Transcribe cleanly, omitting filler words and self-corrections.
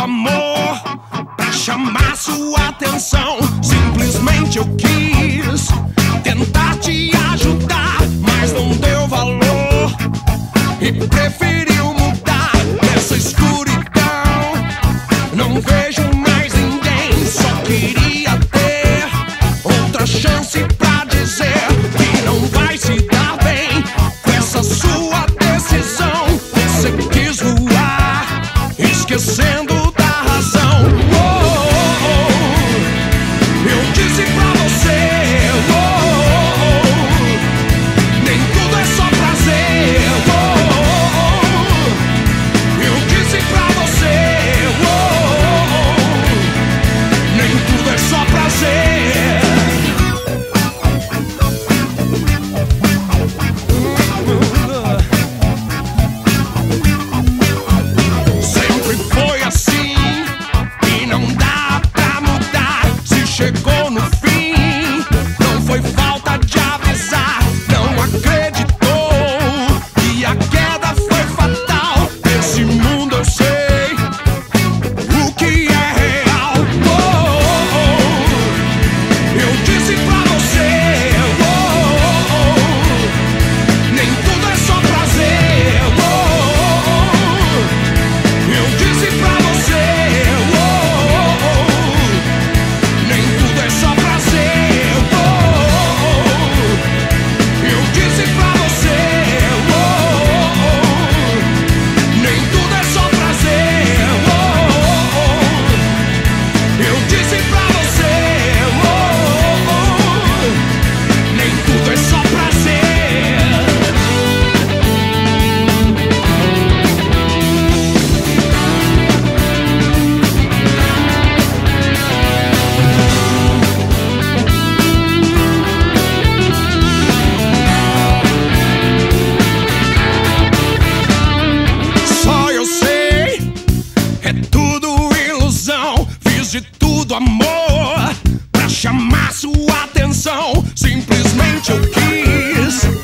amor pra chamar sua atenção. Simplesmente eu quis tentar te ajudar, mas não deu valor e preferiu mudar. Nessa escuridão não vejo mais ninguém. Só queria ter outra chance pra dizer que não vai se dar bem com essa sua decisão. Você quis voar, esquecendo da razão. Eu disse pra você, nem tudo é só prazer. Eu disse pra você, nem tudo é só prazer. Sempre foi assim e não dá pra mudar. Se chegou no fim, não foi falta de avisar. Não acreditou e a queda foi fatal. Nesse mundo eu sei o que é real. Eu disse pra você, nem tudo é só prazer. Eu disse pra você, nem tudo é só prazer. Eu disse pra você, nem tudo é só prazer. Eu disse pra você, nem tudo é só prazer. Só eu sei, é tudo ilusão. Fiz de tudo, amor, pra chamar sua atenção. Simplesmente eu quis